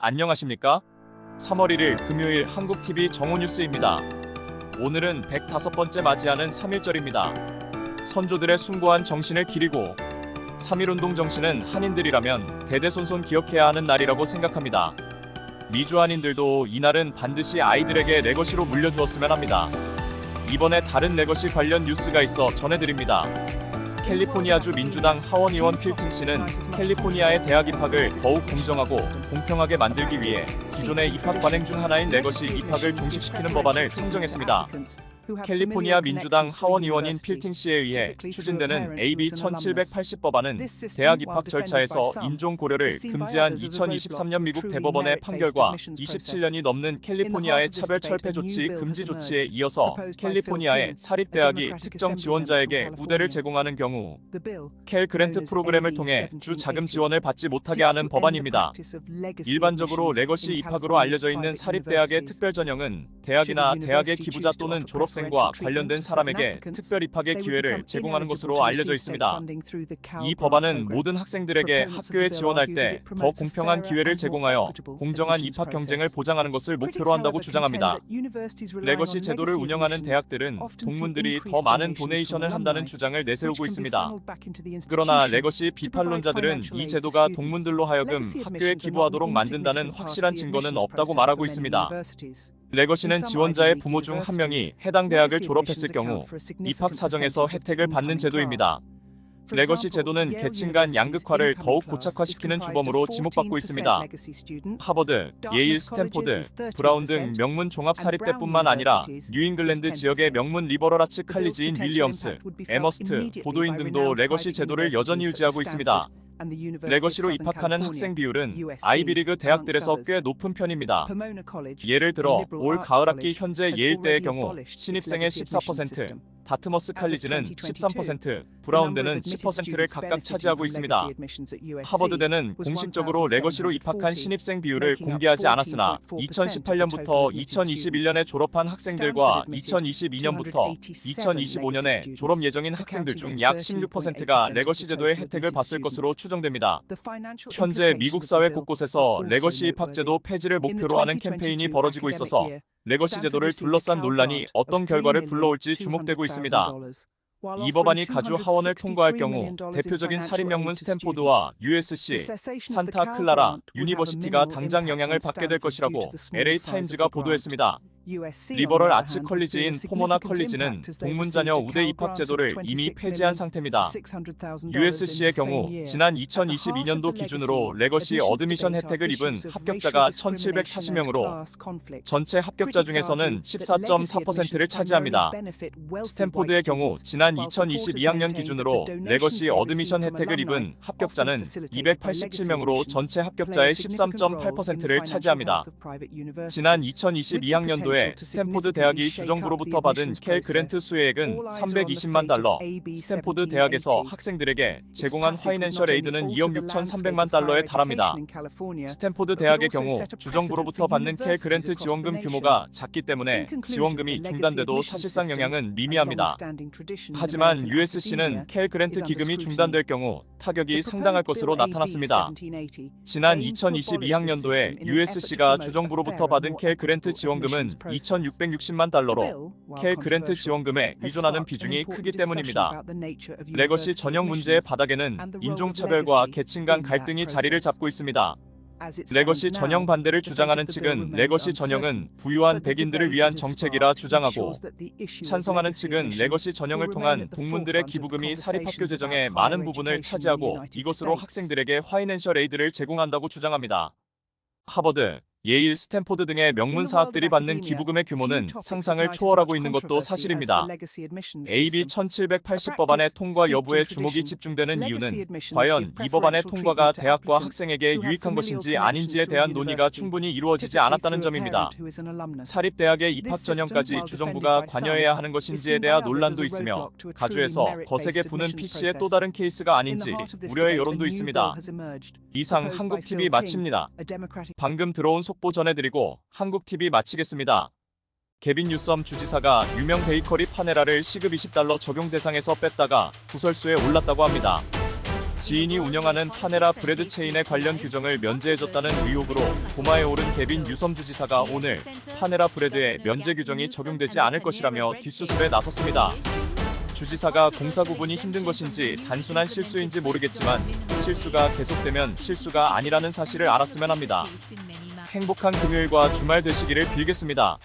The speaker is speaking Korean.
안녕하십니까? 3월 1일 금요일 한국TV 정오뉴스입니다. 오늘은 105번째 맞이하는 3.1절입니다. 선조들의 숭고한 정신을 기리고 3.1운동 정신은 한인들이라면 대대손손 기억해야 하는 날이라고 생각합니다. 미주 한인들도 이날은 반드시 아이들에게 레거시로 물려주었으면 합니다. 이번에 다른 레거시 관련 뉴스가 있어 전해드립니다. 캘리포니아주 민주당 하원 의원 필팅 씨는 캘리포니아의 대학 입학을 더욱 공정하고 공평하게 만들기 위해 기존의 입학 관행 중 하나인 레거시 입학을 종식시키는 법안을 상정했습니다. 캘리포니아 민주당 하원 의원인 필팅 씨에 의해 추진되는 AB 1780 법안은 대학 입학 절차에서 인종 고려를 금지한 2023년 미국 대법원의 판결과 27년이 넘는 캘리포니아의 차별 철폐 조치 금지 조치에 이어서 캘리포니아의 사립대학이 특정 지원자에게 우대를 제공하는 경우 캘 그랜트 프로그램을 통해 주 자금 지원을 받지 못하게 하는 법안입니다. 일반적으로 레거시 입학으로 알려져 있는 사립대학의 특별 전형은 대학이나 대학의 기부자 또는 졸업생과 관련된 사람에게 특별 입학의 기회를 제공하는 것으로 알려져 있습니다. 이 법안은 모든 학생들에게 학교에 지원할 때 더 공평한 기회를 제공하여 공정한 입학 경쟁을 보장하는 것을 목표로 한다고 주장합니다. 레거시 제도를 운영하는 대학들은 동문들이 더 많은 도네이션을 한다는 주장을 내세우고 있습니다. 그러나 레거시 비판론자들은 이 제도가 동문들로 하여금 학교에 기부하도록 만든다는 확실한 증거는 없다고 말하고 있습니다. 레거시는 지원자의 부모 중 한 명이 해당 대학을 졸업했을 경우 입학 사정에서 혜택을 받는 제도입니다. 레거시 제도는 계층 간 양극화를 더욱 고착화시키는 주범으로 지목받고 있습니다. 하버드, 예일, 스탠포드, 브라운 등 명문 종합사립대뿐만 아니라 뉴잉글랜드 지역의 명문 리버럴 아츠 칼리지인 윌리엄스, 에머스트, 보도인 등도 레거시 제도를 여전히 유지하고 있습니다. 레거시로 입학하는 학생 비율은 아이비리그 대학들에서 꽤 높은 편입니다. 예를 들어 올 가을 학기 현재 예일대의 경우 신입생의 14%, 다트머스 칼리지는 13%, 브라운대는 10%를 각각 차지하고 있습니다. 하버드대는 공식적으로 레거시로 입학한 신입생 비율을 공개하지 않았으나 2018년부터 2021년에 졸업한 학생들과 2022년부터 2025년에 졸업 예정인 학생들 중 약 16%가 레거시 제도의 혜택을 받을 것으로 추정됩니다. 현재 미국 사회 곳곳에서 레거시 입학 제도 폐지를 목표로 하는 캠페인이 벌어지고 있어서 레거시 제도를 둘러싼 논란이 어떤 결과를 불러올지 주목되고 있습니다. 이 법안이 가주 하원을 통과할 경우 대표적인 사립 명문 스탠포드와 USC, 산타 클라라 유니버시티가 당장 영향을 받게 될 것이라고 LA 타임즈가 보도했습니다. 리버럴 아츠 컬리지인 포모나 컬리지는 동문 자녀 우대 입학 제도를 이미 폐지한 상태입니다. USC의 경우 지난 2022년도 기준으로 레거시 어드미션 혜택을 입은 합격자가 1,740명으로 전체 합격자 중에서는 14.4%를 차지합니다. 스탠포드의 경우 지난 2022학년 기준으로 레거시 어드미션 혜택을 입은 합격자는 287명으로 전체 합격자의 13.8%를 차지합니다. 지난 2022학년도에 스탠포드 대학이 주정부로부터 받은 캘 그랜트 수혜액은 $320만, 스탠포드 대학에서 학생들에게 제공한 파이낸셜 에이드는 $2억 6,300만 달러에 달합니다. 스탠포드 대학의 경우 주정부로부터 받는 캘 그랜트 지원금 규모가 작기 때문에 지원금이 중단돼도 사실상 영향은 미미합니다. 하지만 USC는 캘 그랜트 기금이 중단될 경우 타격이 상당할 것으로 나타났습니다. 지난 2022학년도에 USC가 주정부로부터 받은 캘 그랜트 지원금은 $2,660만 달러로 캘 그랜트 지원금에 의존하는 비중이 크기 때문입니다. 레거시 전형 문제의 바닥에는 인종차별과 계층 간 갈등이 자리를 잡고 있습니다. 레거시 전형 반대를 주장하는 측은 레거시 전형은 부유한 백인들을 위한 정책이라 주장하고 찬성하는 측은 레거시 전형을 통한 동문들의 기부금이 사립학교 재정의 많은 부분을 차지하고 이것으로 학생들에게 파이낸셜 에이드를 제공한다고 주장합니다. 하버드, 예일, 스탠포드 등의 명문 사학들이 받는 기부금의 규모는 상상을 초월하고 있는 것도 사실입니다. AB 1780 법안의 통과 여부에 주목이 집중되는 이유는 과연 이 법안의 통과가 대학과 학생에게 유익한 것인지 아닌지에 대한 논의가 충분히 이루어지지 않았다는 점입니다. 사립대학의 입학 전형까지 주정부가 관여해야 하는 것인지에 대한 논란도 있으며 가주에서 거세게 부는 PC의 또 다른 케이스가 아닌지 우려의 여론도 있습니다. 이상 한국TV 마칩니다. 방금 들어온 속보 전해드리고 한국TV 마치겠습니다. 개빈 뉴섬 주지사가 유명 베이커리 파네라를 시급 $20 적용 대상에서 뺐다가 구설수에 올랐다고 합니다. 지인이 운영하는 파네라 브레드 체인의 관련 규정을 면제해줬다는 의혹으로 도마에 오른 개빈 유섬주 지사가 오늘 파네라 브레드에 면제 규정이 적용되지 않을 것이라며 뒷수습에 나섰습니다. 주지사가 공사 구분이 힘든 것인지 단순한 실수인지 모르겠지만 실수가 계속되면 실수가 아니라는 사실을 알았으면 합니다. 행복한 금요일과 주말 되시기를 빌겠습니다.